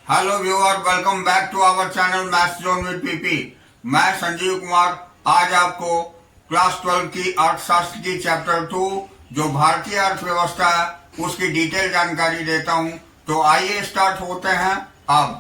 Hello viewer, welcome back to our channel maths zone with PP. मैं संजीव कुमार आज आपको class 12 की अर्थशास्त्र की चैप्टर 2 जो भारतीय अर्थव्यवस्था है उसकी डिटेल जानकारी देता हूं। तो आइए स्टार्ट होते हैं अब।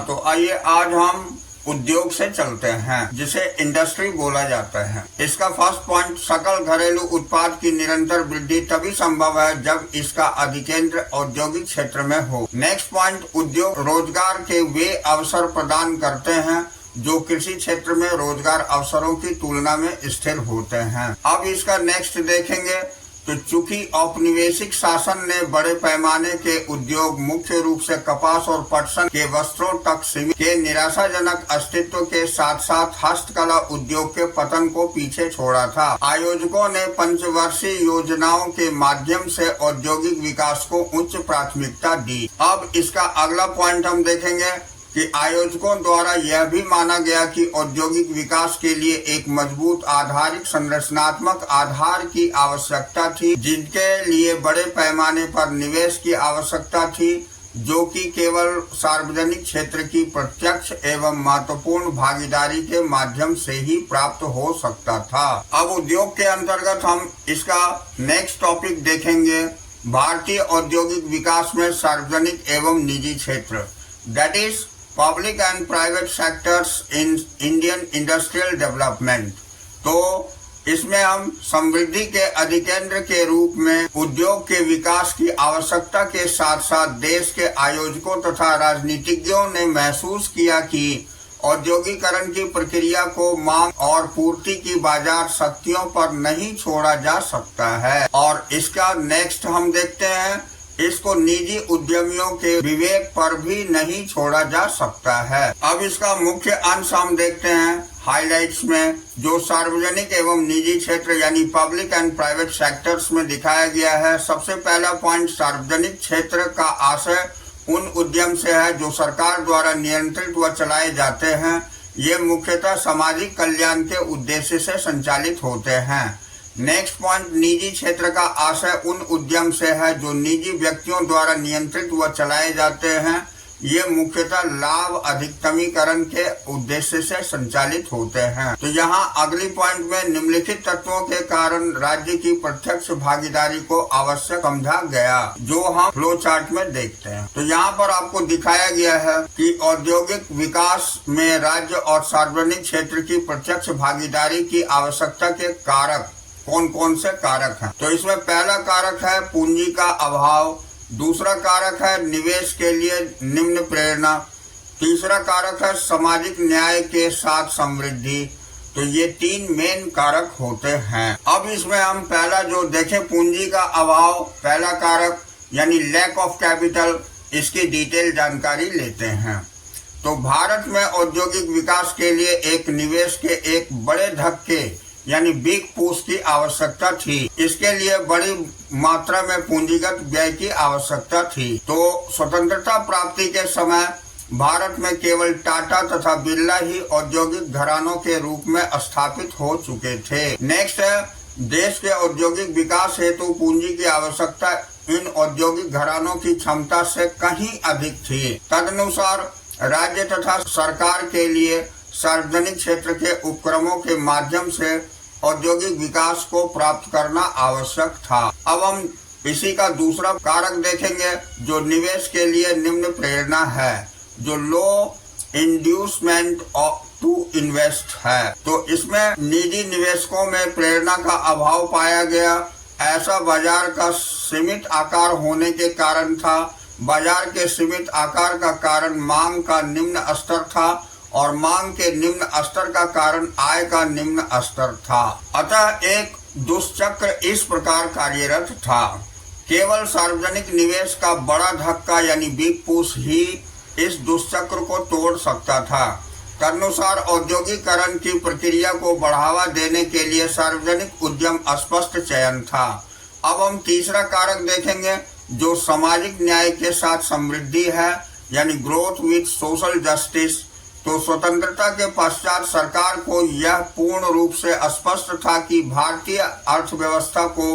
तो आइए आज हम उद्योग से चलते हैं, जिसे इंडस्ट्री बोला जाता है। इसका फर्स्ट पॉइंट, सकल घरेलू उत्पाद की निरंतर वृद्धि तभी संभव है जब इसका अधिकेंद्र औद्योगिक क्षेत्र में हो। नेक्स्ट पॉइंट, उद्योग रोजगार के वे अवसर प्रदान करते हैं जो कृषि क्षेत्र में रोजगार अवसरों की तुलना में स्थिर होते हैं। अब इसका नेक्स्ट देखेंगे तो चूंकि औपनिवेशिक शासन ने बड़े पैमाने के उद्योग मुख्य रूप से कपास और पटसन के वस्त्रों तक सीमित के निराशाजनक अस्तित्व के साथ साथ हस्तकला उद्योग के पतन को पीछे छोड़ा था, आयोजकों ने पंचवर्षीय योजनाओं के माध्यम से औद्योगिक विकास को उच्च प्राथमिकता दी। अब इसका अगला पॉइंट हम देखेंगे कि आयोजकों द्वारा यह भी माना गया कि औद्योगिक विकास के लिए एक मजबूत आधारिक संरचनात्मक आधार की आवश्यकता थी, जिनके लिए बड़े पैमाने पर निवेश की आवश्यकता थी, जो कि केवल सार्वजनिक क्षेत्र की प्रत्यक्ष एवं महत्वपूर्ण भागीदारी के माध्यम से ही प्राप्त हो सकता था। अब उद्योग के अंतर्गत हम इसका नेक्स्ट टॉपिक देखेंगे, भारतीय औद्योगिक विकास में सार्वजनिक एवं निजी क्षेत्र, that is public and private sectors in Indian industrial development. तो इसमें हम समृद्धि के अधिकेंद्र के रूप में उद्योग के विकास की आवश्यकता के साथ साथ देश के आयोजकों तथा राजनीतिज्ञों ने महसूस किया कि औद्योगिकरण की प्रक्रिया को मांग और पूर्ति की बाजार शक्तियों पर नहीं छोड़ा जा सकता है। और इसका नेक्स्ट हम देखते हैं, इसको निजी उद्यमियों के विवेक पर भी नहीं छोड़ा जा सकता है। अब इसका मुख्य अंश हम देखते हैं हाइलाइट्स में, जो सार्वजनिक एवं निजी क्षेत्र यानी पब्लिक एंड प्राइवेट सेक्टर्स में दिखाया गया है। सबसे पहला पॉइंट, सार्वजनिक क्षेत्र का आशय उन उद्यम से है जो सरकार द्वारा नियंत्रित व चलाए जाते हैं। ये मुख्यतः सामाजिक कल्याण के उद्देश्य से संचालित होते हैं। नेक्स्ट पॉइंट, निजी क्षेत्र का आशय उन उद्यम से है जो निजी व्यक्तियों द्वारा नियंत्रित व चलाए जाते हैं। ये मुख्यतः लाभ अधिकतमीकरण के उद्देश्य से संचालित होते हैं। तो यहाँ अगली पॉइंट में निम्नलिखित तत्वों के कारण राज्य की प्रत्यक्ष भागीदारी को आवश्यक समझा गया, जो हम फ्लो चार्ट में देखते हैं। तो यहाँ पर आपको दिखाया गया है कि औद्योगिक विकास में राज्य और सार्वजनिक क्षेत्र की प्रत्यक्ष भागीदारी की आवश्यकता के कारक कौन कौन से कारक हैं। तो इसमें पहला कारक है पूंजी का अभाव, दूसरा कारक है निवेश के लिए निम्न प्रेरणा, तीसरा कारक है सामाजिक न्याय के साथ समृद्धि। तो ये तीन मेन कारक होते हैं। अब इसमें हम पहला जो देखें, पूंजी का अभाव, पहला कारक यानी लैक ऑफ कैपिटल, इसकी डिटेल जानकारी लेते हैं। तो भारत में औद्योगिक विकास के लिए एक निवेश के एक बड़े धक्के यानी बिग पुश की आवश्यकता थी। इसके लिए बड़ी मात्रा में पूंजीगत व्यय की आवश्यकता थी। तो स्वतंत्रता प्राप्ति के समय भारत में केवल टाटा तथा बिरला ही औद्योगिक घरानों के रूप में स्थापित हो चुके थे। नेक्स्ट है, देश के औद्योगिक विकास हेतु पूंजी की आवश्यकता इन औद्योगिक घरानों की क्षमता से कहीं अधिक थी। तदनुसार राज्य तथा सरकार के लिए सार्वजनिक क्षेत्र के उपक्रमों के माध्यम से औद्योगिक विकास को प्राप्त करना आवश्यक था। अब हम इसी का दूसरा कारक देखेंगे जो निवेश के लिए निम्न प्रेरणा है, जो लो इंड्यूसमेंट टू इन्वेस्ट है। तो इसमें निजी निवेशकों में प्रेरणा का अभाव पाया गया। ऐसा बाजार का सीमित आकार होने के कारण था। बाजार के सीमित आकार का कारण मांग का निम्न स्तर था और मांग के निम्न स्तर का कारण आय का निम्न स्तर था। अतः एक दुष्चक्र इस प्रकार कार्यरत था। केवल सार्वजनिक निवेश का बड़ा धक्का यानी बिग पुश ही इस दुष्चक्र को तोड़ सकता था। तदनुसार औद्योगिकरण की प्रक्रिया को बढ़ावा देने के लिए सार्वजनिक उद्यम स्पष्ट चयन था। अब हम तीसरा कारक देखेंगे जो सामाजिक न्याय के साथ समृद्धि है, यानी ग्रोथ विद सोशल जस्टिस। तो स्वतंत्रता के पश्चात सरकार को यह पूर्ण रूप से स्पष्ट था कि भारतीय अर्थव्यवस्था को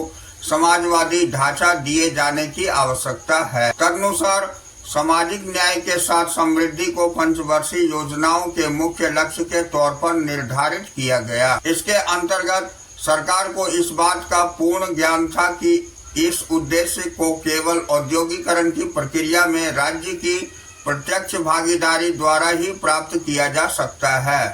समाजवादी ढांचा दिए जाने की आवश्यकता है। तदनुसार सामाजिक न्याय के साथ समृद्धि को पंचवर्षीय योजनाओं के मुख्य लक्ष्य के तौर पर निर्धारित किया गया। इसके अंतर्गत सरकार को इस बात का पूर्ण ज्ञान था कि इस उद्देश्य को केवल औद्योगिकरण की प्रक्रिया में राज्य की प्रत्यक्ष भागीदारी द्वारा ही प्राप्त किया जा सकता है,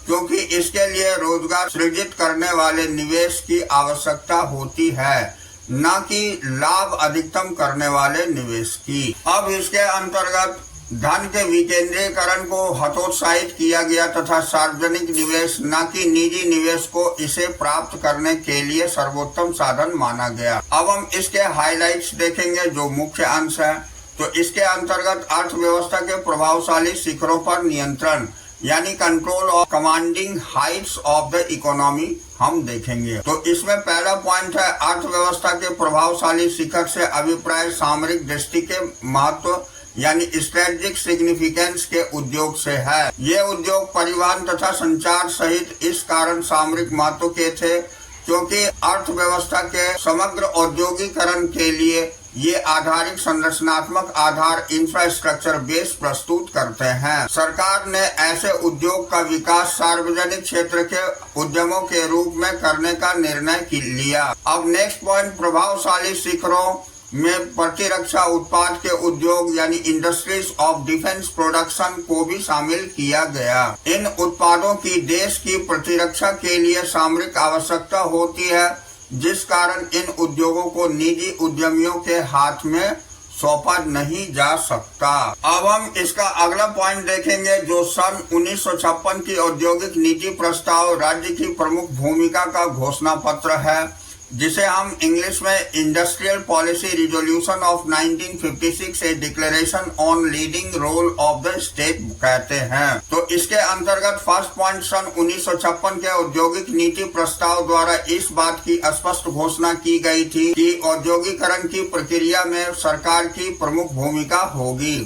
क्योंकि इसके लिए रोजगार सृजित करने वाले निवेश की आवश्यकता होती है, न कि लाभ अधिकतम करने वाले निवेश की। अब इसके अंतर्गत धन के विकेंद्रीकरण को हतोत्साहित किया गया तथा सार्वजनिक निवेश न कि निजी निवेश को इसे प्राप्त करने के लिए सर्वोत्तम साधन माना गया। अब हम इसके हाइलाइट्स देखेंगे जो मुख्य अंश है। तो इसके अंतर्गत अर्थव्यवस्था के प्रभावशाली शिखरों पर नियंत्रण यानी control of commanding Heights of the economy हम देखेंगे। तो इसमें पहला पॉइंट है अर्थव्यवस्था के प्रभावशाली शिखर से अभिप्राय सामरिक दृष्टि के महत्व यानी स्ट्रेटेजिक सिग्निफिकेंस के उद्योग से है। ये उद्योग परिवहन तथा संचार सहित इस कारण सामरिक महत्व के थे क्योंकि अर्थव्यवस्था के समग्र औद्योगिकरण के लिए ये आधारिक संरचनात्मक आधार इंफ्रास्ट्रक्चर बेस प्रस्तुत करते हैं। सरकार ने ऐसे उद्योग का विकास सार्वजनिक क्षेत्र के उद्यमों के रूप में करने का निर्णय लिया। अब नेक्स्ट पॉइंट प्रभावशाली शिखरों में प्रतिरक्षा उत्पाद के उद्योग यानी इंडस्ट्रीज ऑफ डिफेंस प्रोडक्शन को भी शामिल किया गया। इन उत्पादों की देश की प्रतिरक्षा के लिए सामरिक आवश्यकता होती है, जिस कारण इन उद्योगों को निजी उद्यमियों के हाथ में सौंपा नहीं जा सकता। अब हम इसका अगला पॉइंट देखेंगे जो सन 1956 की औद्योगिक नीति प्रस्ताव राज्य की प्रमुख भूमिका का घोषणा पत्र है, जिसे हम इंग्लिश में industrial policy resolution of 1956 a declaration on leading role of the state कहते हैं। तो इसके अंतर्गत फर्स्ट पॉइंट सन 1956 के औद्योगिक नीति प्रस्ताव द्वारा इस बात की स्पष्ट घोषणा की गई थी कि औद्योगिकरण की प्रक्रिया में सरकार की प्रमुख भूमिका होगी।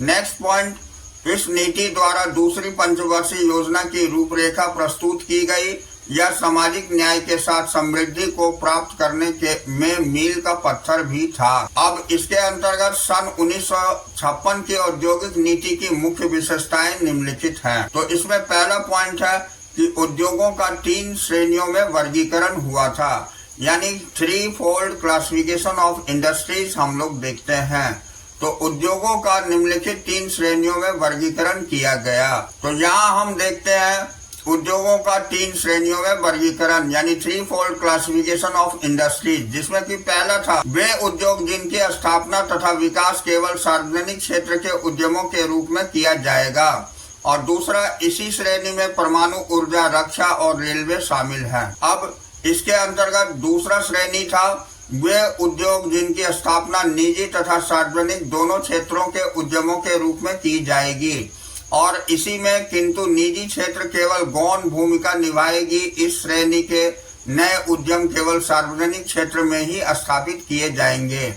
नेक्स्ट पॉइंट, इस नीति द्वारा दूसरी पंचवर्षीय योजना की रूपरेखा प्रस्तुत की गई। यह सामाजिक न्याय के साथ समृद्धि को प्राप्त करने के में मील का पत्थर भी था। अब इसके अंतर्गत सन 1956 की औद्योगिक नीति की मुख्य विशेषताएं निम्नलिखित हैं। तो इसमें पहला पॉइंट है कि उद्योगों का 3 श्रेणियों में वर्गीकरण हुआ था, यानी 3-fold क्लासिफिकेशन ऑफ इंडस्ट्रीज हम लोग देखते हैं। तो उद्योगों का निम्नलिखित 3 श्रेणियों में वर्गीकरण किया गया। तो यहाँ हम देखते हैं उद्योगों का 3 श्रेणियों में वर्गीकरण यानी 3-fold क्लासिफिकेशन ऑफ इंडस्ट्रीज, जिसमें कि पहला था वे उद्योग जिनकी स्थापना तथा विकास केवल सार्वजनिक क्षेत्र के उद्यमों के रूप में किया जाएगा, और दूसरा इसी श्रेणी में परमाणु ऊर्जा, रक्षा और रेलवे शामिल है। अब इसके अंतर्गत दूसरा श्रेणी था वे उद्योग जिनकी स्थापना निजी तथा सार्वजनिक दोनों क्षेत्रों के उद्यमों के रूप में की जाएगी, और इसी में किंतु निजी क्षेत्र केवल गौण भूमिका निभाएगी। इस श्रेणी के नए उद्यम केवल सार्वजनिक क्षेत्र में ही स्थापित किए जाएंगे।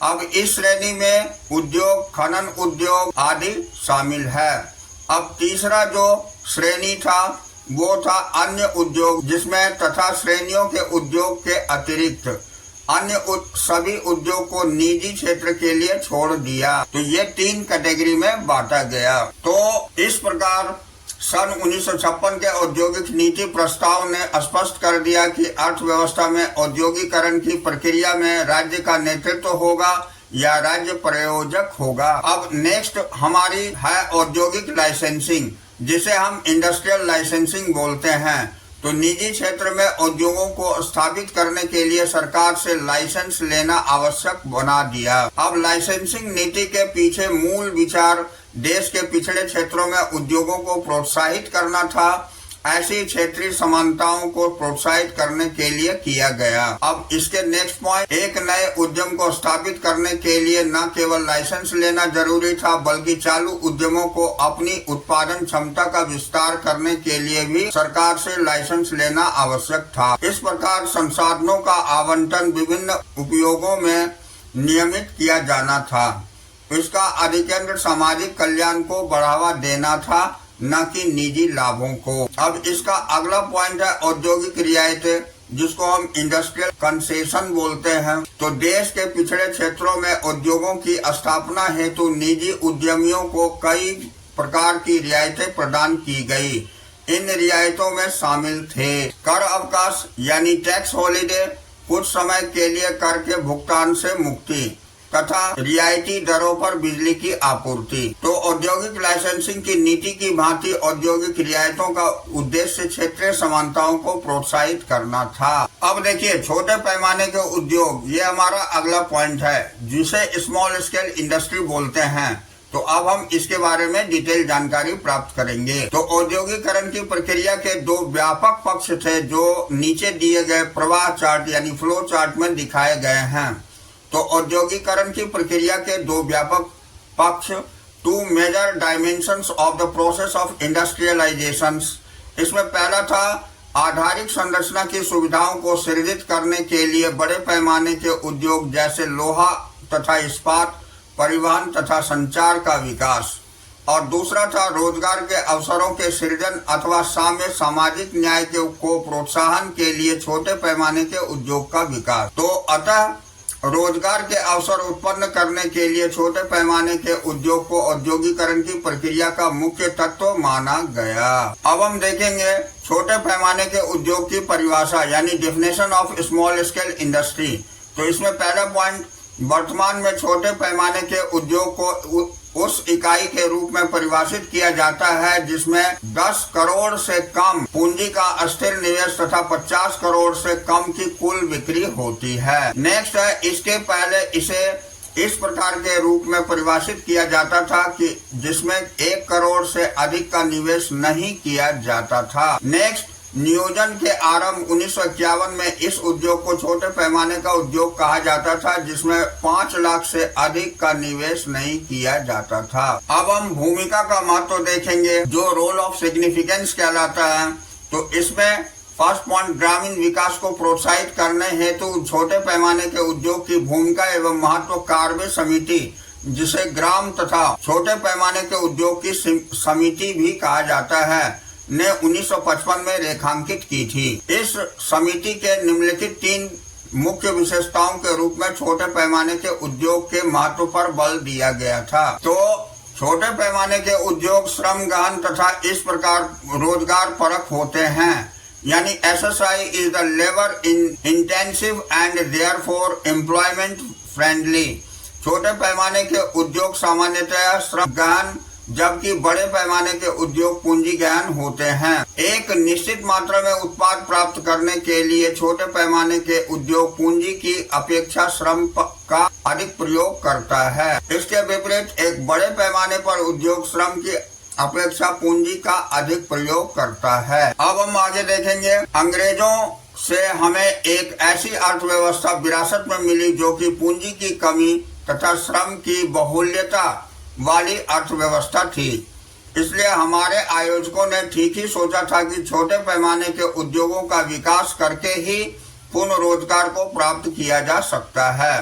अब इस श्रेणी में उद्योग, खनन उद्योग आदि शामिल है। अब तीसरा जो श्रेणी था वो था अन्य उद्योग, जिसमें तथा श्रेणियों के उद्योग के अतिरिक्त अन्य सभी उद्योग को निजी क्षेत्र के लिए छोड़ दिया। तो ये 3 कैटेगरी में बांटा गया। तो इस प्रकार सन 1956 के औद्योगिक नीति प्रस्ताव ने स्पष्ट कर दिया कि अर्थव्यवस्था में औद्योगिकरण की प्रक्रिया में राज्य का नेतृत्व होगा या राज्य प्रायोजक होगा। अब नेक्स्ट हमारी है औद्योगिक लाइसेंसिंग, जिसे हम इंडस्ट्रियल लाइसेंसिंग बोलते हैं। तो निजी क्षेत्र में उद्योगों को स्थापित करने के लिए सरकार से लाइसेंस लेना आवश्यक बना दिया। अब लाइसेंसिंग नीति के पीछे मूल विचार देश के पिछड़े क्षेत्रों में उद्योगों को प्रोत्साहित करना था। ऐसी क्षेत्रीय समानताओं को प्रोत्साहित करने के लिए किया गया। अब इसके नेक्स्ट पॉइंट, एक नए उद्यम को स्थापित करने के लिए न केवल लाइसेंस लेना जरूरी था, बल्कि चालू उद्यमों को अपनी उत्पादन क्षमता का विस्तार करने के लिए भी सरकार से लाइसेंस लेना आवश्यक था। इस प्रकार संसाधनों का आवंटन विभिन्न उपयोगों में नियमित किया जाना था। इसका अधिकेंद्र सामाजिक कल्याण को बढ़ावा देना था, न कि निजी लाभों को। अब इसका अगला पॉइंट है औद्योगिक रियायतें। जिसको हम इंडस्ट्रियल कंसेशन बोलते हैं। तो देश के पिछड़े क्षेत्रों में उद्योगों की स्थापना हेतु निजी उद्यमियों को कई प्रकार की रियायतें प्रदान की गई। इन रियायतों में शामिल थे कर अवकाश यानी टैक्स हॉलिडे, कुछ समय के लिए कर के भुगतान से मुक्ति तथा रियायती दरों पर बिजली की आपूर्ति। तो औद्योगिक लाइसेंसिंग की नीति की भांति औद्योगिक रियायतों का उद्देश्य क्षेत्रीय समानताओं को प्रोत्साहित करना था। अब देखिए छोटे पैमाने के उद्योग, ये हमारा अगला पॉइंट है जिसे स्मॉल स्केल इंडस्ट्री बोलते हैं। तो अब हम इसके बारे में डिटेल जानकारी प्राप्त करेंगे। तो औद्योगिकरण की प्रक्रिया के दो व्यापक पक्ष थे जो नीचे दिए गए प्रवाह चार्ट यानी फ्लो चार्ट में दिखाए गए हैं। तो औद्योगिकरण की प्रक्रिया के दो व्यापक पक्ष, two major dimensions of the process of industrialisation. इसमें पहला था आधारिक संरचना की सुविधाओं को सृजित करने के लिए बड़े पैमाने के उद्योग जैसे लोहा तथा इस्पात, परिवहन तथा संचार का विकास, और दूसरा था रोजगार के अवसरों के सृजन अथवा सामाजिक न्याय को प्रोत्साहन के लिए छोटे पैमाने के उद्योग का विकास। तो अतः रोजगार के अवसर उत्पन्न करने के लिए छोटे पैमाने के उद्योग को औद्योगिकरण की प्रक्रिया का मुख्य तत्व माना गया। अब हम देखेंगे छोटे पैमाने के उद्योग की परिभाषा यानी definition of small scale industry. तो इसमें पहला पॉइंट, वर्तमान में छोटे पैमाने के उद्योग को उस इकाई के रूप में परिभाषित किया जाता है जिसमें 10 करोड़ से कम पूंजी का अस्थिर निवेश तथा 50 करोड़ से कम की कुल बिक्री होती है। नेक्स्ट है, इसके पहले इसे इस प्रकार के रूप में परिभाषित किया जाता था कि जिसमें 1 करोड़ से अधिक का निवेश नहीं किया जाता था। नेक्स्ट, नियोजन के आरंभ 1951 में इस उद्योग को छोटे पैमाने का उद्योग कहा जाता था जिसमें 5 लाख से अधिक का निवेश नहीं किया जाता था। अब हम भूमिका का महत्व देखेंगे जो रोल ऑफ सिग्निफिकेंस कहलाता है। तो इसमें फर्स्ट पॉइंट, ग्रामीण विकास को प्रोत्साहित करने हेतु छोटे पैमाने के उद्योग की भूमिका एवं महत्व कार्य समिति, जिसे ग्राम तथा छोटे पैमाने के उद्योग की समिति भी कहा जाता है, ने 1955 में रेखांकित की थी। इस समिति के निम्नलिखित 3 मुख्य विशेषताओं के रूप में छोटे पैमाने के उद्योग के महत्व पर बल दिया गया था। तो छोटे पैमाने के उद्योग श्रम गहन तथा इस प्रकार रोजगार परक होते हैं, यानी SSI is the labour intensive and therefore employment friendly. छोटे पैमाने के उद्योग सामान्यतः श्रम गहन जबकि बड़े पैमाने के उद्योग पूंजी गहन होते हैं। एक निश्चित मात्रा में उत्पाद प्राप्त करने के लिए छोटे पैमाने के उद्योग पूंजी की अपेक्षा श्रम का अधिक प्रयोग करता है। इसके विपरीत एक बड़े पैमाने पर उद्योग श्रम की अपेक्षा पूंजी का अधिक प्रयोग करता है। अब हम आगे देखेंगे, अंग्रेजों से हमें एक ऐसी अर्थव्यवस्था विरासत में मिली जो कि पूंजी की कमी तथा श्रम की बहुल्यता वाली अर्थव्यवस्था थी। इसलिए हमारे आयोजकों ने ठीक ही सोचा था कि छोटे पैमाने के उद्योगों का विकास करके ही पूर्ण रोजगार को प्राप्त किया जा सकता है।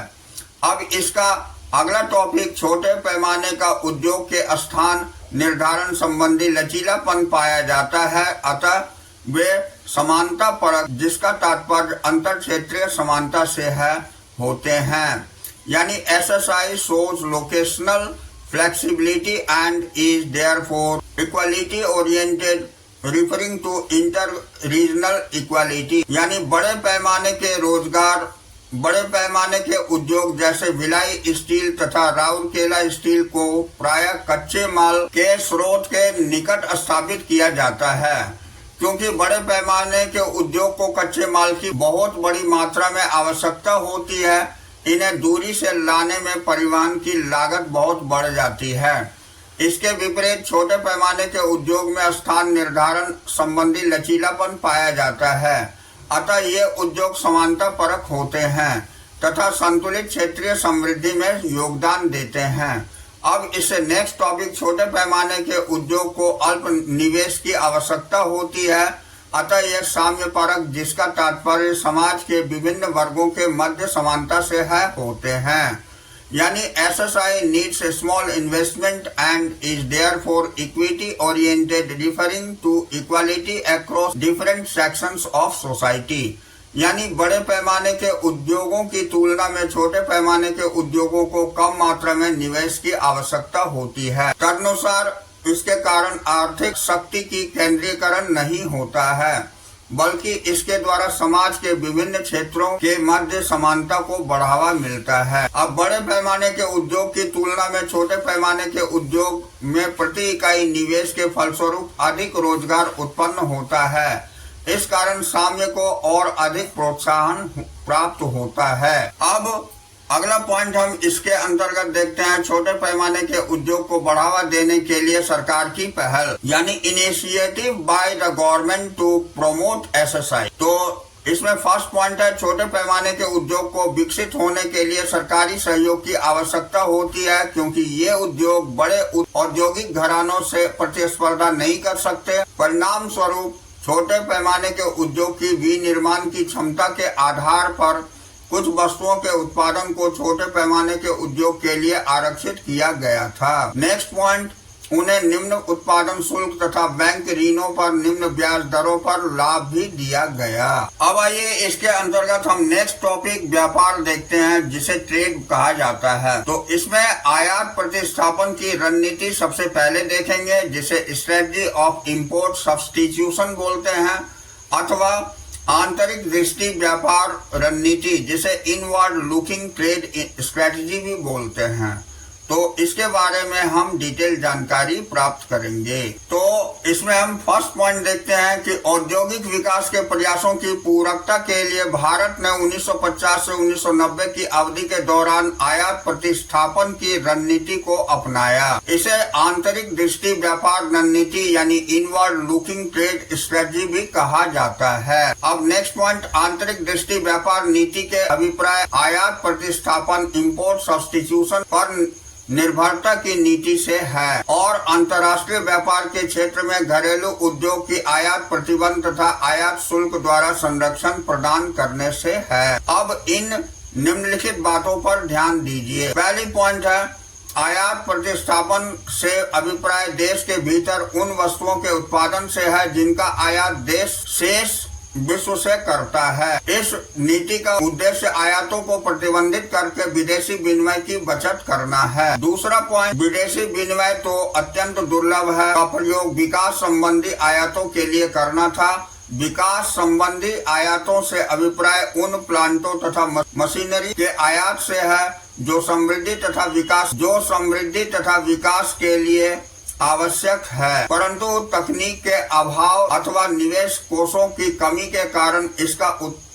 अब इसका अगला टॉपिक, छोटे पैमाने का उद्योग के स्थान निर्धारण संबंधी लचीलापन पाया जाता है, अतः वे समानता परक, जिसका तात्पर्य अंतर क्षेत्रीय समानता से है, होते हैं। यानी SSI shows locational flexibility and is therefore equality oriented, referring to inter-regional equality। यानी बड़े पैमाने के रोजगार, बड़े पैमाने के उद्योग जैसे भिलाई स्टील तथा राउरकेला स्टील को प्रायः कच्चे माल के स्रोत के निकट स्थापित किया जाता है। क्योंकि बड़े पैमाने के उद्योग को कच्चे माल की बहुत बड़ी मात्रा में आवश्यकता होती है, इन्हें दूरी से लाने में परिवहन की लागत बहुत बढ़ जाती है। इसके विपरीत छोटे पैमाने के उद्योग में स्थान निर्धारण संबंधी लचीलापन पाया जाता है, अतः ये उद्योग समानता परक होते हैं तथा संतुलित क्षेत्रीय समृद्धि में योगदान देते हैं। अब इससे नेक्स्ट टॉपिक, छोटे पैमाने के उद्योग को अल्प निवेश की आवश्यकता होती है, अतः यह साम्य परक, जिसका तात्पर्य समाज के विभिन्न वर्गों के मध्य समानता से है, होते हैं। यानी SSI needs a small investment and is therefore equity oriented, referring to equality across different sections of society। यानी बड़े पैमाने के उद्योगों की तुलना में छोटे पैमाने के उद्योगों को कम मात्रा में निवेश की आवश्यकता होती है। तदनुसार इसके कारण आर्थिक शक्ति की केंद्रीकरण नहीं होता है, बल्कि इसके द्वारा समाज के विभिन्न क्षेत्रों के मध्य समानता को बढ़ावा मिलता है। अब बड़े पैमाने के उद्योग की तुलना में छोटे पैमाने के उद्योग में प्रति इकाई निवेश के फलस्वरूप अधिक रोजगार उत्पन्न होता है। इस कारण साम्य को और अधिक प्रोत्साहन प्राप्त होता है। अब अगला पॉइंट हम इसके अंतर्गत देखते हैं, छोटे पैमाने के उद्योग को बढ़ावा देने के लिए सरकार की पहल, यानी initiative by the government to promote SSI. तो इसमें फर्स्ट पॉइंट है, छोटे पैमाने के उद्योग को विकसित होने के लिए सरकारी सहयोग की आवश्यकता होती है, क्योंकि ये उद्योग बड़े औद्योगिक घरानों से प्रतिस्पर्धा नहीं कर सकते। परिणाम स्वरूप छोटे पैमाने के उद्योग की विनिर्माण की क्षमता के आधार पर कुछ वस्तुओं के उत्पादन को छोटे पैमाने के उद्योग के लिए आरक्षित किया गया था। नेक्स्ट पॉइंट, उन्हें निम्न उत्पादन शुल्क तथा बैंक ऋणों पर निम्न ब्याज दरों पर लाभ भी दिया गया। अब आइए इसके अंतर्गत हम नेक्स्ट टॉपिक व्यापार देखते हैं, जिसे ट्रेड कहा जाता है। तो इसमें आयात प्रतिस्थापन की रणनीति सबसे पहले देखेंगे, जिसे स्ट्रेटजी ऑफ इंपोर्ट सब्स्टिट्यूशन बोलते हैं, अथवा आंतरिक दृष्टि व्यापार रणनीति, जिसे इनवर्ड लुकिंग ट्रेड स्ट्रेटजी भी बोलते हैं। तो इसके बारे में हम डिटेल जानकारी प्राप्त करेंगे। तो इसमें हम फर्स्ट पॉइंट देखते हैं कि औद्योगिक विकास के प्रयासों की पूरकता के लिए भारत ने 1950 से 1990 की अवधि के दौरान आयात प्रतिस्थापन की रणनीति को अपनाया। इसे आंतरिक दृष्टि व्यापार रणनीति यानी इनवर्ड लुकिंग ट्रेड स्ट्रेटजी भी कहा जाता है। अब नेक्स्ट पॉइंट, आंतरिक दृष्टि व्यापार नीति के अभिप्राय आयात प्रतिस्थापन इंपोर्ट सब्स्टिट्यूशन पर निर्भरता की नीति से है और अंतर्राष्ट्रीय व्यापार के क्षेत्र में घरेलू उद्योग की आयात प्रतिबंध तथा आयात शुल्क द्वारा संरक्षण प्रदान करने से है। अब इन निम्नलिखित बातों पर ध्यान दीजिए। पहली पॉइंट है, आयात प्रतिस्थापन से अभिप्राय देश के भीतर उन वस्तुओं के उत्पादन से है जिनका आयात देश शेष विश्व से करता है। इस नीति का उद्देश्य आयातों को प्रतिबंधित करके विदेशी विनिमय की बचत करना है। दूसरा पॉइंट, विदेशी विनिमय तो अत्यंत दुर्लभ है, का प्रयोग विकास संबंधी आयातों के लिए करना था। विकास संबंधी आयातों से अभिप्राय उन प्लांटों तथा मशीनरी के आयात से है जो समृद्धि तथा विकास के लिए आवश्यक है, परंतु तकनीक के अभाव अथवा निवेश कोषों की कमी के कारण इसका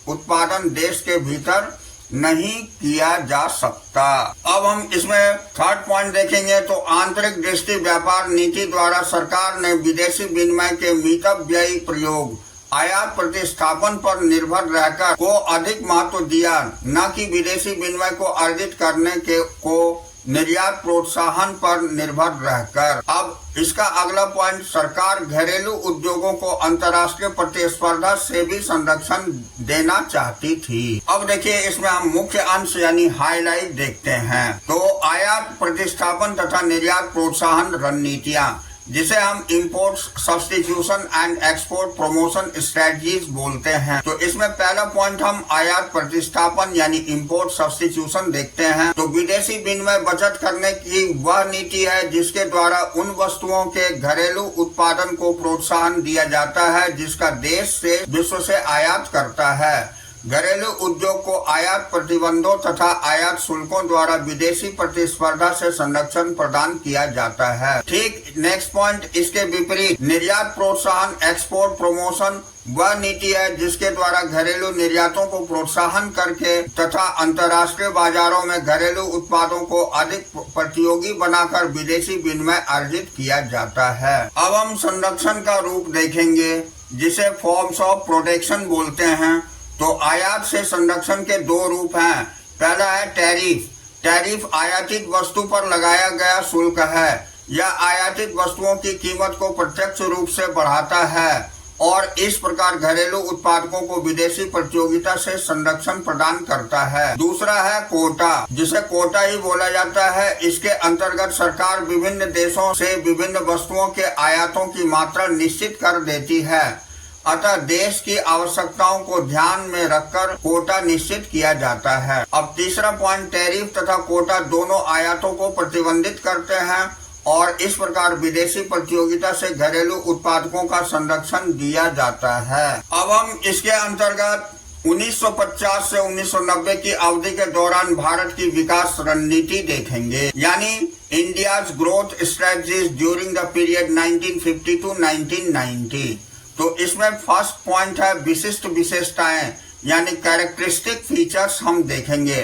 उत्पादन देश के भीतर नहीं किया जा सकता। अब हम इसमें थर्ड पॉइंट देखेंगे। तो आंतरिक दृष्टि व्यापार नीति द्वारा सरकार ने विदेशी विनिमय के मितव्ययी प्रयोग आयात प्रतिस्थापन पर निर्भर रहकर को अधिक महत्व दिया, न कि विदेशी विनिमय को अर्जित करने को निर्यात प्रोत्साहन पर निर्भर रहकर। अब इसका अगला पॉइंट, सरकार घरेलू उद्योगों को अंतर्राष्ट्रीय प्रतिस्पर्धा से भी संरक्षण देना चाहती थी। अब देखिए इसमें हम मुख्य अंश यानी हाईलाइट देखते हैं। तो आयात प्रतिस्थापन तथा निर्यात प्रोत्साहन रणनीतियां, जिसे हम import substitution and export promotion strategies बोलते हैं। तो इसमें पहला पॉइंट हम आयात प्रतिस्थापन यानी इंपोर्ट सब्स्टिट्यूशन देखते हैं। तो विदेशी विनिमय बचत करने की वह नीति है जिसके द्वारा उन वस्तुओं के घरेलू उत्पादन को प्रोत्साहन दिया जाता है जिसका देश से विश्व से आयात करता है। घरेलू उद्योग को आयात प्रतिबंधों तथा आयात शुल्कों द्वारा विदेशी प्रतिस्पर्धा से संरक्षण प्रदान किया जाता है। ठीक नेक्स्ट पॉइंट, इसके विपरीत निर्यात प्रोत्साहन एक्सपोर्ट प्रमोशन वह नीति है जिसके द्वारा घरेलू निर्यातों को प्रोत्साहन करके तथा अंतर्राष्ट्रीय बाजारों में घरेलू उत्पादों को अधिक प्रतियोगी बनाकर विदेशी विनिमय अर्जित किया जाता है। अब हम संरक्षण का रूप देखेंगे, जिसे फॉर्म्स ऑफ प्रोटेक्शन बोलते हैं। तो आयात से संरक्षण के दो रूप हैं। पहला है टैरिफ। टैरिफ आयातित वस्तु पर लगाया गया शुल्क है। यह आयातित वस्तुओं की कीमत को प्रत्यक्ष रूप से बढ़ाता है और इस प्रकार घरेलू उत्पादकों को विदेशी प्रतियोगिता से संरक्षण प्रदान करता है। दूसरा है कोटा, जिसे कोटा ही बोला जाता है। इसके अंतर्गत सरकार विभिन्न देशों से विभिन्न वस्तुओं के आयातों की मात्रा निश्चित कर देती है अतः देश की आवश्यकताओं को ध्यान में रखकर कोटा निश्चित किया जाता है। अब तीसरा पॉइंट, टैरिफ तथा कोटा दोनों आयातों को प्रतिबंधित करते हैं और इस प्रकार विदेशी प्रतियोगिता से घरेलू उत्पादकों का संरक्षण दिया जाता है। अब हम इसके अंतर्गत 1950 से 1990 की अवधि के दौरान भारत की विकास रणनीति देखेंगे, यानी India's growth strategies during the period 1950 to 1990। तो इसमें फर्स्ट पॉइंट है विशिष्ट विशेषताएं, यानी कैरेक्टरिस्टिक फीचर्स हम देखेंगे।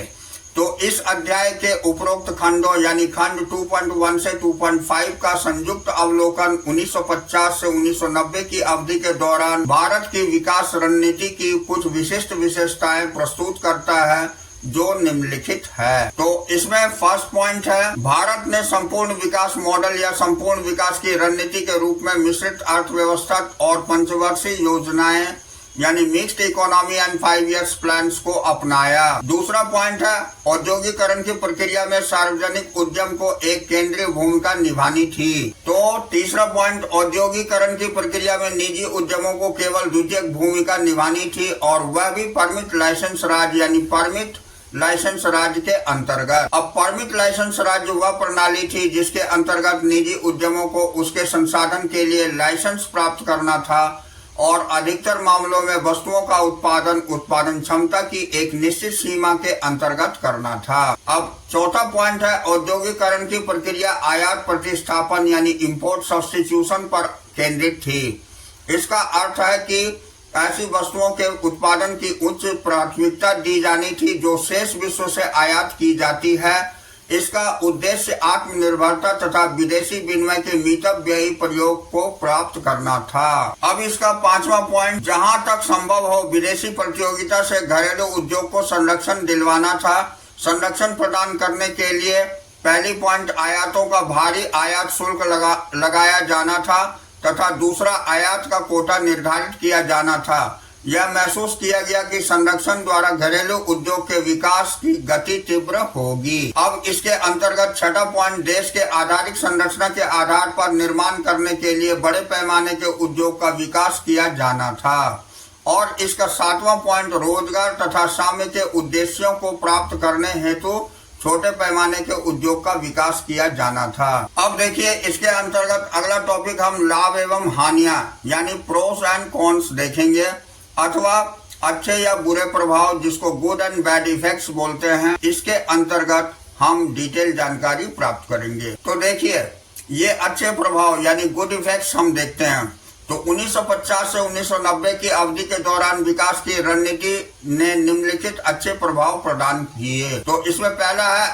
तो इस अध्याय के उपरोक्त खंडों यानी खंड 2.1 से 2.5 का संयुक्त अवलोकन 1950 से 1990 की अवधि के दौरान भारत की विकास रणनीति की कुछ विशिष्ट विशेषताएं प्रस्तुत करता है, जो निम्नलिखित है। तो इसमें फर्स्ट पॉइंट है, भारत ने संपूर्ण विकास मॉडल या संपूर्ण विकास की रणनीति के रूप में मिश्रित अर्थव्यवस्था और पंचवर्षीय योजनाएं यानी mixed economy and 5 years plans को अपनाया। दूसरा पॉइंट है, औद्योगिकरण की प्रक्रिया में सार्वजनिक उद्यम को एक केंद्रीय भूमिका निभानी थी। तो तीसरा पॉइंट, औद्योगिकरण की प्रक्रिया में निजी उद्यमों को केवल द्वितीयक भूमिका निभानी थी और वह भी परमिट लाइसेंस राज्य यानी परमिट लाइसेंस राज्य के अंतर्गत। अब परमिट लाइसेंस राज्य वह प्रणाली थी जिसके अंतर्गत निजी उद्यमों को उसके संसाधन के लिए लाइसेंस प्राप्त करना था और अधिकतर मामलों में वस्तुओं का उत्पादन क्षमता की एक निश्चित सीमा के अंतर्गत करना था। अब चौथा पॉइंट है, औद्योगिकरण की प्रक्रिया आयात प्रतिस्थापन यानी इंपोर्ट सब्स्टिट्यूशन पर केंद्रित थी। इसका अर्थ है कि ऐसी वस्तुओं के उत्पादन की उच्च प्राथमिकता दी जानी थी जो शेष विश्व से आयात की जाती है। इसका उद्देश्य आत्मनिर्भरता तथा विदेशी विनिमय के मितव्ययी प्रयोग को प्राप्त करना था। अब इसका पांचवा पॉइंट, जहां तक संभव हो विदेशी प्रतियोगिता से घरेलू उद्योग को संरक्षण दिलवाना था। संरक्षण प्रदान करने के लिए पहली पॉइंट, आयातों का भारी आयात शुल्क लगाया जाना था तथा दूसरा, आयात का कोटा निर्धारित किया जाना था। यह महसूस किया गया कि संरक्षण द्वारा घरेलू उद्योग के विकास की गति तीव्र होगी। अब इसके अंतर्गत छठा पॉइंट, देश के आधारिक संरचना के आधार पर निर्माण करने के लिए बड़े पैमाने के उद्योग का विकास किया जाना था। और इसका सातवां पॉइंट, रोजगार तथा साम्य के उद्देश्यों को प्राप्त करने हेतु छोटे पैमाने के उद्योग का विकास किया जाना था। अब देखिए इसके अंतर्गत अगला टॉपिक हम लाभ एवं हानियां यानी प्रोस एंड कॉन्स देखेंगे, अथवा अच्छे या बुरे प्रभाव जिसको गुड एंड बैड इफेक्ट्स बोलते हैं। इसके अंतर्गत हम डिटेल जानकारी प्राप्त करेंगे। तो देखिए ये अच्छे प्रभाव यानी गुड इफेक्ट्स हम देखते हैं। तो 1950 से 1990 की अवधि के दौरान विकास की रणनीति ने निम्नलिखित अच्छे प्रभाव प्रदान किए। तो इसमें पहला है,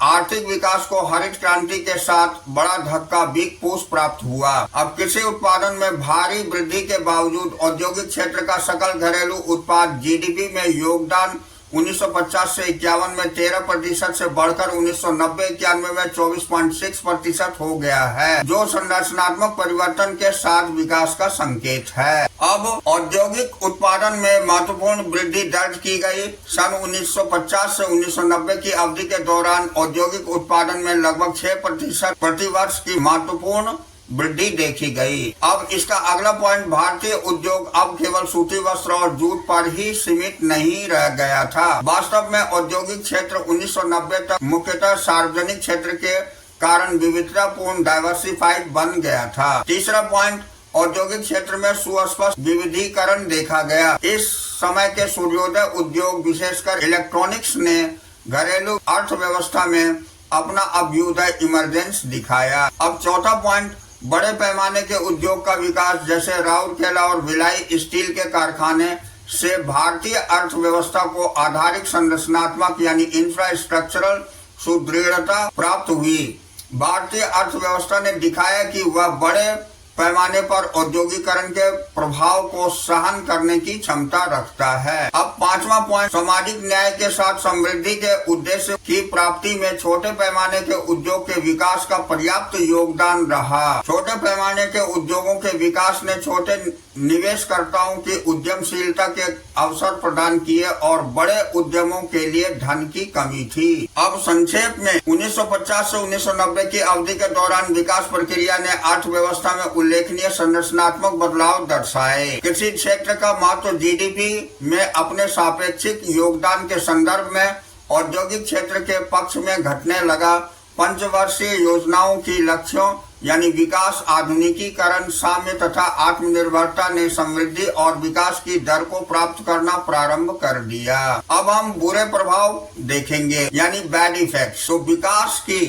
आर्थिक विकास को हरित क्रांति के साथ बड़ा धक्का बिग पुश प्राप्त हुआ। अब कृषि उत्पादन में भारी वृद्धि के बावजूद औद्योगिक क्षेत्र का सकल घरेलू उत्पाद जीडीपी में योगदान 1950 से 51 में 13% से बढ़कर 1990-91 में 24.6% हो गया है, जो संरचनात्मक परिवर्तन के साथ विकास का संकेत है। अब औद्योगिक उत्पादन में महत्वपूर्ण वृद्धि दर्ज की गई। सन 1950 से 1990 की अवधि के दौरान औद्योगिक उत्पादन में लगभग 6% प्रतिवर्ष की महत्वपूर्ण वृद्धि देखी गई। अब इसका अगला पॉइंट, भारतीय उद्योग अब केवल सूती वस्त्र और जूट पर ही सीमित नहीं रह गया था। वास्तव में औद्योगिक क्षेत्र 1990 तक मुख्यतः सार्वजनिक क्षेत्र के कारण विविधतापूर्ण डाइवर्सिफाइड बन गया था। तीसरा पॉइंट, औद्योगिक क्षेत्र में सुस्पष्ट विविधीकरण देखा गया। इस समय के सूर्योदय उद्योग विशेषकर इलेक्ट्रॉनिक्स ने घरेलू अर्थव्यवस्था में अपना अभ्युदय इमरजेंस दिखाया। अब चौथा पॉइंट, बड़े पैमाने के उद्योग का विकास जैसे राउरकेला और भिलाई स्टील के कारखाने से भारतीय अर्थव्यवस्था को आधारिक संरचनात्मक यानी इंफ्रास्ट्रक्चरल सुदृढ़ता प्राप्त हुई। भारतीय अर्थव्यवस्था ने दिखाया कि वह बड़े पैमाने पर औद्योगिकरण के प्रभाव को सहन करने की क्षमता रखता है। अब पांचवा पॉइंट, सामाजिक न्याय के साथ समृद्धि के उद्देश्य की प्राप्ति में छोटे पैमाने के उद्योग के विकास का पर्याप्त योगदान रहा। छोटे पैमाने के उद्योगों के विकास ने छोटे निवेशकर्ताओं की उद्यमशीलता के अवसर प्रदान किए और बड़े उद्यमों के लिए धन की कमी थी। अब संक्षेप में 1950 से 1990 की अवधि के दौरान विकास प्रक्रिया ने अर्थव्यवस्था में उल्लेखनीय संरचनात्मक बदलाव दर्शाए। कृषि क्षेत्र का महत्व जीडीपी में अपने सापेक्षिक योगदान के संदर्भ में औद्योगिक क्षेत्र के पक्ष में घटने लगा। पंचवर्षीय योजनाओं की लक्ष्यों यानी विकास, आधुनिकीकरण, साम्य तथा आत्मनिर्भरता ने समृद्धि और विकास की दर को प्राप्त करना प्रारंभ कर दिया। अब हम बुरे प्रभाव देखेंगे यानी बैड इफेक्ट्स। तो विकास की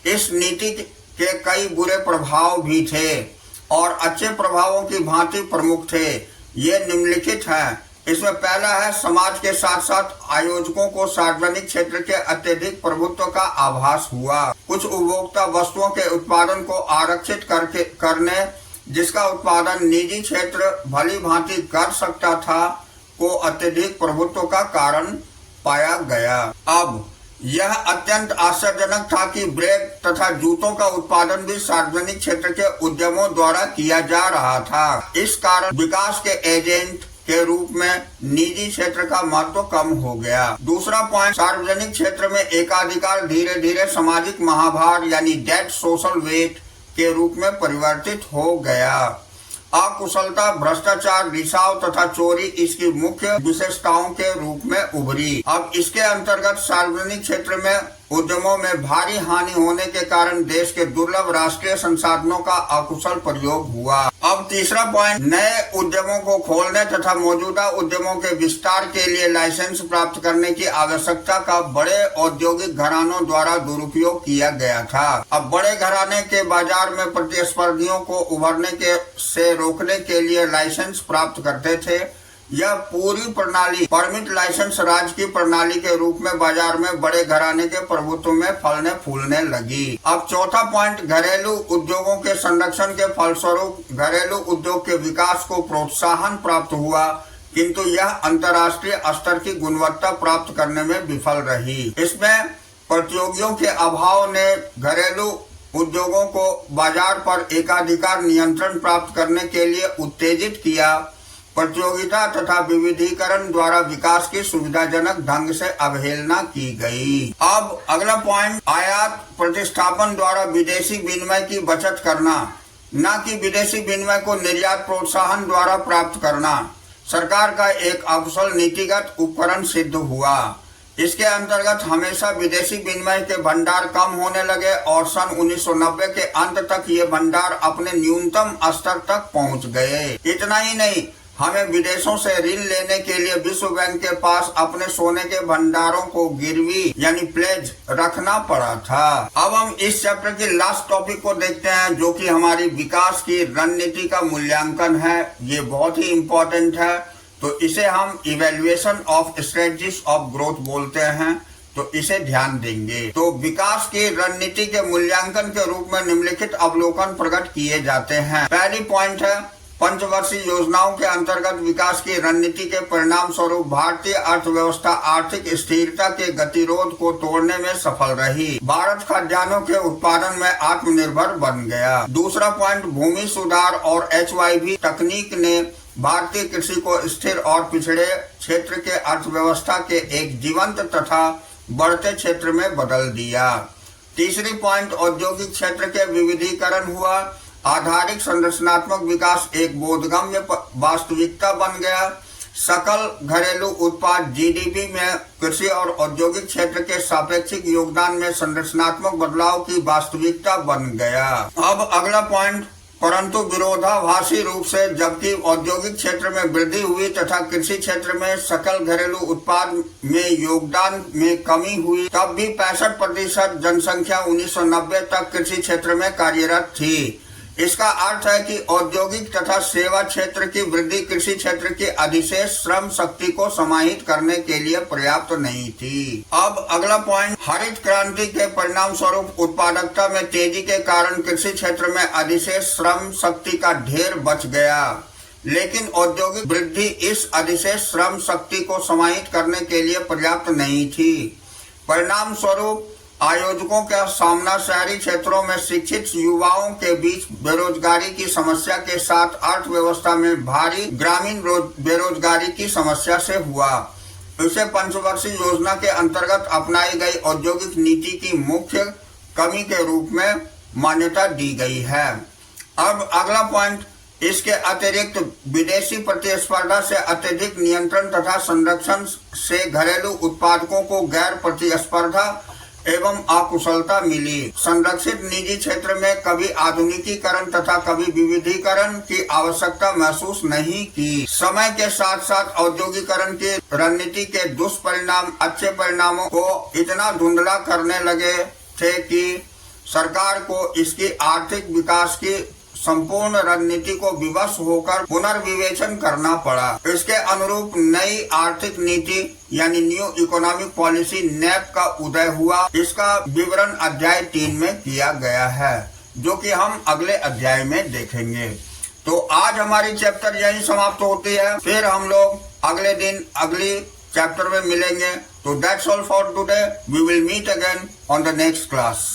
इस नीति के कई बुरे प्रभाव भी थे और अच्छे प्रभावों की भांति प्रमुख थे। ये निम्नलिखित हैं। इसमें पहला है, समाज के साथ साथ आयोजकों को सार्वजनिक क्षेत्र के अत्यधिक प्रभुत्व का आभास हुआ। कुछ उपभोक्ता वस्तुओं के उत्पादन को आरक्षित करने जिसका उत्पादन निजी क्षेत्र भली भांति कर सकता था को अत्यधिक प्रभुत्व का कारण पाया गया। अब यह अत्यंत आश्चर्यजनक था कि ब्रेक तथा जूतों का उत्पादन भी सार्वजनिक क्षेत्र के उद्यमों द्वारा किया जा रहा था। इस कारण विकास के एजेंट के रूप में निजी क्षेत्र का महत्व कम हो गया। दूसरा पॉइंट, सार्वजनिक क्षेत्र में एकाधिकार धीरे धीरे सामाजिक महाभार यानी डेट सोशल वेट के रूप में परिवर्तित हो गया। अकुशलता, भ्रष्टाचार, रिसाव तथा चोरी इसकी मुख्य विशेषताओं के रूप में उभरी। अब इसके अंतर्गत सार्वजनिक क्षेत्र में उद्यमों में भारी हानि होने के कारण देश के दुर्लभ राष्ट्रीय संसाधनों का अकुशल प्रयोग हुआ। अब तीसरा पॉइंट, नए उद्यमों को खोलने तथा मौजूदा उद्यमों के विस्तार के लिए लाइसेंस प्राप्त करने की आवश्यकता का बड़े औद्योगिक घरानों द्वारा दुरुपयोग किया गया था। अब बड़े घराने के बाजार में प्रतिस्पर्धियों को उभरने से रोकने के लिए लाइसेंस प्राप्त करते थे। यह पूरी प्रणाली परमिट लाइसेंस राज की प्रणाली के रूप में बाजार में बड़े घराने के प्रभुत्व में फलने फूलने लगी। अब चौथा पॉइंट, घरेलू उद्योगों के संरक्षण के फलस्वरूप घरेलू उद्योग के विकास को प्रोत्साहन प्राप्त हुआ, किंतु यह अंतर्राष्ट्रीय स्तर की गुणवत्ता प्राप्त करने में विफल रही। इसमें प्रतियोगियों के अभाव ने घरेलू उद्योगों को बाजार पर एकाधिकार नियंत्रण प्राप्त करने के लिए उत्तेजित किया। प्रतियोगिता तथा विविधीकरण द्वारा विकास की सुविधाजनक ढंग से अवहेलना की गई। अब अगला पॉइंट, आयात प्रतिस्थापन द्वारा विदेशी विनिमय की बचत करना, न कि विदेशी विनिमय को निर्यात प्रोत्साहन द्वारा प्राप्त करना, सरकार का एक अकुशल नीतिगत उपकरण सिद्ध हुआ। इसके अंतर्गत हमेशा विदेशी विनिमय के भंडार कम होने लगे और सन 1990 के अंत तक ये भंडार अपने न्यूनतम स्तर तक पहुंच गए। इतना ही नहीं, हमें विदेशों से ऋण लेने के लिए विश्व बैंक के पास अपने सोने के भंडारों को गिरवी यानी प्लेज रखना पड़ा था। अब हम इस चैप्टर के लास्ट टॉपिक को देखते हैं, जो कि हमारी विकास की रणनीति का मूल्यांकन है। ये बहुत ही इम्पोर्टेंट है, तो इसे हम evaluation of strategies of growth बोलते हैं, तो इसे ध्यान देंगे। तो विकास की रणनीति के मूल्यांकन के रूप में निम्नलिखित अवलोकन प्रकट किए जाते हैं। पहली पॉइंट है, पंचवर्षीय योजनाओं के अंतर्गत विकास की रणनीति के परिणाम स्वरूप भारतीय अर्थव्यवस्था आर्थिक स्थिरता के गतिरोध को तोड़ने में सफल रही। भारत खाद्यान्नों के उत्पादन में आत्मनिर्भर बन गया। दूसरा पॉइंट, भूमि सुधार और HYV तकनीक ने भारतीय कृषि को स्थिर और पिछड़े क्षेत्र के अर्थव्यवस्था के एक जीवंत तथा बढ़ते क्षेत्र में बदल दिया। तीसरी पॉइंट, औद्योगिक क्षेत्र के विविधीकरण हुआ। आधारिक संरचनात्मक विकास एक बोधगम्य वास्तविकता बन गया। सकल घरेलू उत्पाद GDP में कृषि और औद्योगिक क्षेत्र के सापेक्षिक योगदान में संरचनात्मक बदलाव की वास्तविकता बन गया। अब अगला पॉइंट, परंतु विरोधाभासी रूप से जबकि औद्योगिक क्षेत्र में वृद्धि हुई तथा कृषि क्षेत्र में सकल घरेलू उत्पाद में योगदान में कमी हुई, तब भी 65% जनसंख्या 1990 तक कृषि क्षेत्र में कार्यरत थी। इसका अर्थ है कि औद्योगिक तथा सेवा क्षेत्र की वृद्धि कृषि क्षेत्र की अधिशेष श्रम शक्ति को समाहित करने के लिए पर्याप्त नहीं थी। अब अगला पॉइंट, हरित क्रांति के परिणाम स्वरूप उत्पादकता में तेजी के कारण कृषि क्षेत्र में अधिशेष श्रम शक्ति का ढेर बच गया, लेकिन औद्योगिक वृद्धि इस अधिशेष श्रम शक्ति को समाहित करने के लिए पर्याप्त नहीं थी। परिणाम स्वरूप आयोजकों का सामना शहरी क्षेत्रों में शिक्षित युवाओं के बीच बेरोजगारी की समस्या के साथ अर्थव्यवस्था में भारी ग्रामीण बेरोजगारी की समस्या से हुआ। इसे पंचवर्षीय योजना के अंतर्गत अपनाई गई औद्योगिक नीति की मुख्य कमी के रूप में मान्यता दी गई है। अब अगला पॉइंट, इसके अतिरिक्त विदेशी प्रतिस्पर्धा से अत्यधिक नियंत्रण तथा संरक्षण से घरेलू उत्पादकों को गैर प्रतिस्पर्धा एवं अकुशलता मिली। संरक्षित निजी क्षेत्र में कभी आधुनिकीकरण तथा कभी विविधीकरण की आवश्यकता महसूस नहीं की। समय के साथ साथ औद्योगिकरण की रणनीति के दुष्परिणाम अच्छे परिणामों को इतना धुंधला करने लगे थे कि सरकार को इसकी आर्थिक विकास की संपूर्ण रणनीति को विवश होकर पुनर्विवेचन करना पड़ा। इसके अनुरूप नई आर्थिक नीति यानी न्यू इकोनॉमिक पॉलिसी नैप का उदय हुआ। इसका विवरण अध्याय 3 में किया गया है, जो कि हम अगले अध्याय में देखेंगे। तो आज हमारी चैप्टर यही समाप्त होती है। फिर हम लोग अगले दिन अगली चैप्टर में मिलेंगे। तो that's all for today. We will meet again on the next class.